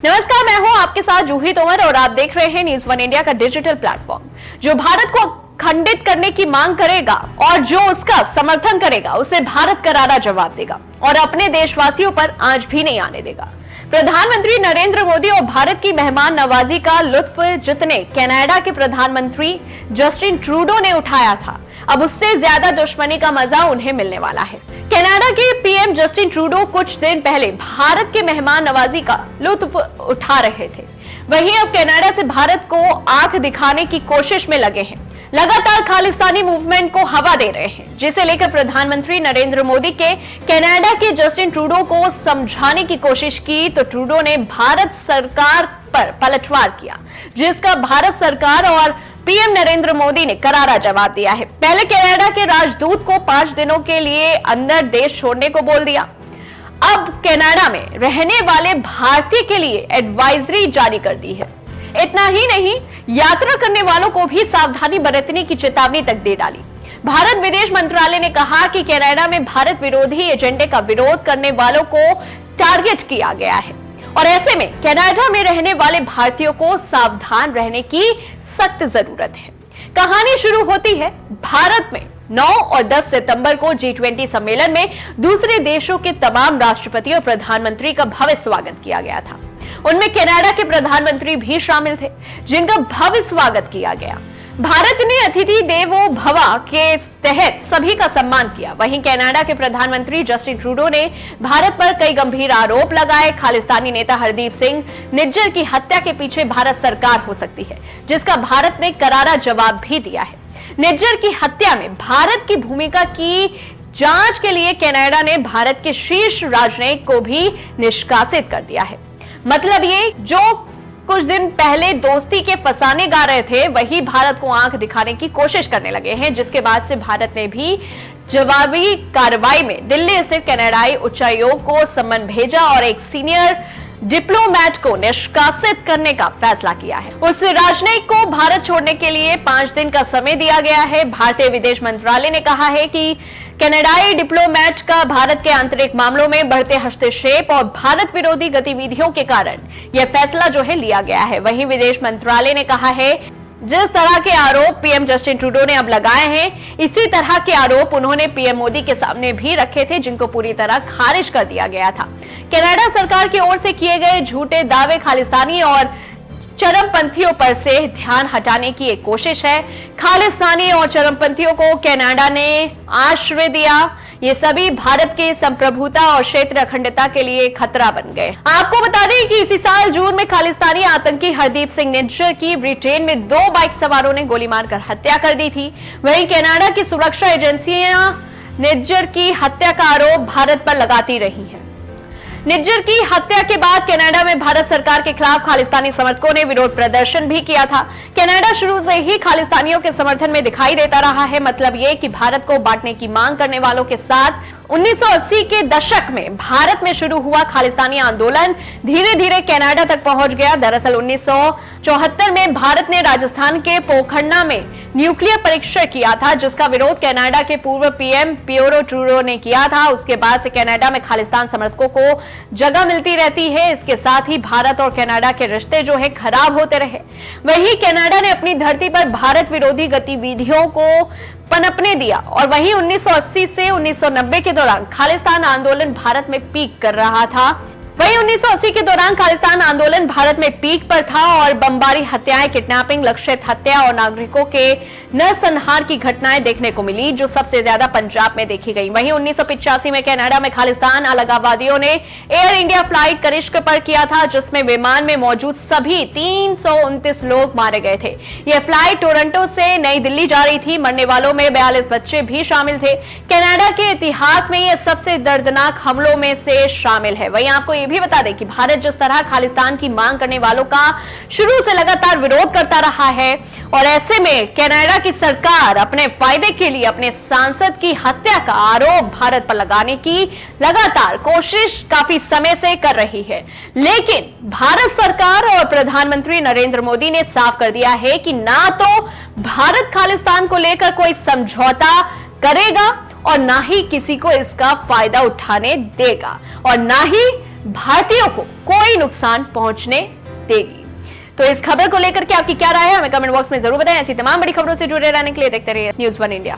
नमस्कार, मैं हूं आपके साथ जूही तोमर और आप देख रहे हैं न्यूज़ वन इंडिया का डिजिटल प्लेटफॉर्म जो भारत को खंडित करने की मांग करेगा और जो उसका समर्थन करेगा उसे भारत करारा जवाब देगा और अपने देशवासियों पर आंच भी नहीं आने देगा। प्रधानमंत्री नरेंद्र मोदी और भारत की मेहमान नवाजी का लुत्फ जितने कनाडा के प्रधानमंत्री जस्टिन ट्रूडो ने उठाया था, अब उससे ज्यादा दुश्मनी का मजा उन्हें मिलने वाला है। कनाडा के पीएम जस्टिन ट्रूडो कुछ दिन पहले भारत के मेहमान नवाजी का लुत्फ उठा रहे थे, वहीं अब कनाडा से भारत को आंख दिखाने की कोशिश में लगे हैं। लगातार खालिस्तानी मूवमेंट को हवा दे रहे हैं, जिसे लेकर प्रधानमंत्री नरेंद्र मोदी के कनाडा के जस्टिन ट्रूडो को समझाने की कोशिश की तो ट्रूडो ने भारत सरकार पर पलटवार किया, जिसका भारत सरकार और पीएम नरेंद्र मोदी ने करारा जवाब दिया है। पहले कनाडा के राजदूत को 5 दिनों के लिए अंदर देश छोड़ने को बोल दिया। अब कनाडा में रहने वाले भारतीय के लिए एडवाइजरी जारी कर दी है। इतना ही नहीं, यात्रा करने वालों को भी सावधानी बरतने की चेतावनी तक दे डाली। भारत विदेश मंत्रालय ने कहा कि कनाडा में भारत विरोधी एजेंडे का विरोध करने वालों को टारगेट किया गया है और ऐसे में कनाडा में रहने वाले भारतीयों को सावधान रहने की सख्त जरूरत है। कहानी शुरू होती है भारत में 9 और 10 सितंबर को G20 सम्मेलन में दूसरे देशों के तमाम राष्ट्रपति और प्रधानमंत्री का भव्य स्वागत किया गया था। उनमें कनाडा के प्रधानमंत्री भी शामिल थे, जिनका भव्य स्वागत किया गया। भारत ने अतिथि देवो भव के तहत सभी का सम्मान किया। वहीं कनाडा के प्रधानमंत्री जस्टिन ट्रूडो ने भारत पर कई गंभीर आरोप लगाए। खालिस्तानी नेता हरदीप सिंह निज्जर की हत्या के पीछे भारत सरकार हो सकती है, जिसका भारत ने करारा जवाब भी दिया है। निज्जर की हत्या में भारत की भूमिका की जांच के लिए कनाडा ने भारत के शीर्ष राजनयिक को भी निष्कासित कर दिया है। मतलब ये जो कुछ दिन पहले दोस्ती के फसाने गा रहे थे, वही भारत को आंख दिखाने की कोशिश करने लगे हैं, जिसके बाद से भारत ने भी जवाबी कार्रवाई में दिल्ली स्थित कनाडाई उच्चायोग को सम्मन भेजा और एक सीनियर डिप्लोमेट को निष्कासित करने का फैसला किया है। उस राजनयिक को भारत छोड़ने के लिए 5 दिन का समय दिया गया है। भारतीय विदेश मंत्रालय ने कहा है कि कनाडाई डिप्लोमेट का भारत के आंतरिक मामलों में बढ़ते हस्तक्षेप और भारत विरोधी गतिविधियों के कारण यह फैसला जो है लिया गया है। वहीं विदेश मंत्रालय ने कहा है जिस तरह के आरोप पीएम जस्टिन ट्रूडो ने अब लगाए हैं, इसी तरह के आरोप उन्होंने पीएम मोदी के सामने भी रखे थे, जिनको पूरी तरह खारिज कर दिया गया था। कनाडा सरकार की ओर से किए गए झूठे दावे खालिस्तानी और चरमपंथियों पर से ध्यान हटाने की एक कोशिश है। खालिस्तानी और चरमपंथियों को कनाडा ने आश्रय दिया। ये सभी भारत के संप्रभुता और क्षेत्र अखंडता के लिए खतरा बन गए। आपको बता दें कि इसी साल जून में खालिस्तानी आतंकी हरदीप सिंह निज्जर की ब्रिटेन में 2 बाइक सवारों ने गोली मारकर हत्या कर दी थी। वहीं कनाडा की सुरक्षा एजेंसियां निज्जर की हत्या का आरोप भारत पर लगाती रही हैं। निज्जर की हत्या के बाद कनाडा में भारत सरकार के खिलाफ खालिस्तानी समर्थकों ने विरोध प्रदर्शन भी किया था। कनाडा शुरू से ही खालिस्तानियों के समर्थन में दिखाई देता रहा है। मतलब ये कि भारत को बांटने की मांग करने वालों के साथ 1980 के दशक में भारत में शुरू हुआ खालिस्तानी आंदोलन धीरे धीरे कनाडा तक पहुंच गया। दरअसल 1974 में भारत ने राजस्थान के पोखरणा में न्यूक्लियर परीक्षण किया था, जिसका विरोध कनाडा के पूर्व पीएम पियरो ट्रूडो ने किया था। उसके बाद से कनाडा में खालिस्तान समर्थकों को जगह मिलती रहती है। इसके साथ ही भारत और कनाडा के रिश्ते जो है खराब होते रहे। वहीं कनाडा ने अपनी धरती पर भारत विरोधी गतिविधियों को पनपने दिया और वहीं 1980 से 1990 के दौरान खालिस्तान आंदोलन भारत में पीक कर रहा था। वहीं 1980 के दौरान खालिस्तान आंदोलन भारत में पीक पर था और बमबारी, हत्याएं, किडनैपिंग, लक्षित हत्या और नागरिकों के नरसंहार की घटनाएं देखने को मिली, जो सबसे ज्यादा पंजाब में देखी गई। वहीं 1985 में कनाडा में खालिस्तान अलगाववादियों ने एयर इंडिया फ्लाइट कनिष्क पर किया था, जिसमें विमान में मौजूद सभी 329 लोग मारे गए थे। यह फ्लाइट टोरंटो से नई दिल्ली जा रही थी। मरने वालों में 42 बच्चे भी शामिल थे। कनाडा के इतिहास में यह सबसे दर्दनाक हमलों में से शामिल है। वहीं आपको भी बता दें कि भारत जिस तरह खालिस्तान की मांग करने वालों का शुरू से लगातार विरोध करता रहा है और ऐसे में कनाडा की सरकार अपने फायदे के लिए अपने सांसद की हत्या का आरोप भारत पर लगाने की लगातार कोशिश काफी समय से कर रही है। लेकिन भारत सरकार और प्रधानमंत्री नरेंद्र मोदी ने साफ कर दिया है कि ना तो भारत खालिस्तान को लेकर कोई समझौता करेगा और ना ही किसी को इसका फायदा उठाने देगा और ना ही भारतीयों को कोई नुकसान पहुंचने देगी। तो इस खबर को लेकर के आपकी क्या राय है, हमें कमेंट बॉक्स में जरूर बताएं। ऐसी तमाम बड़ी खबरों से जुड़े रहने के लिए देखते रहिए News1 इंडिया।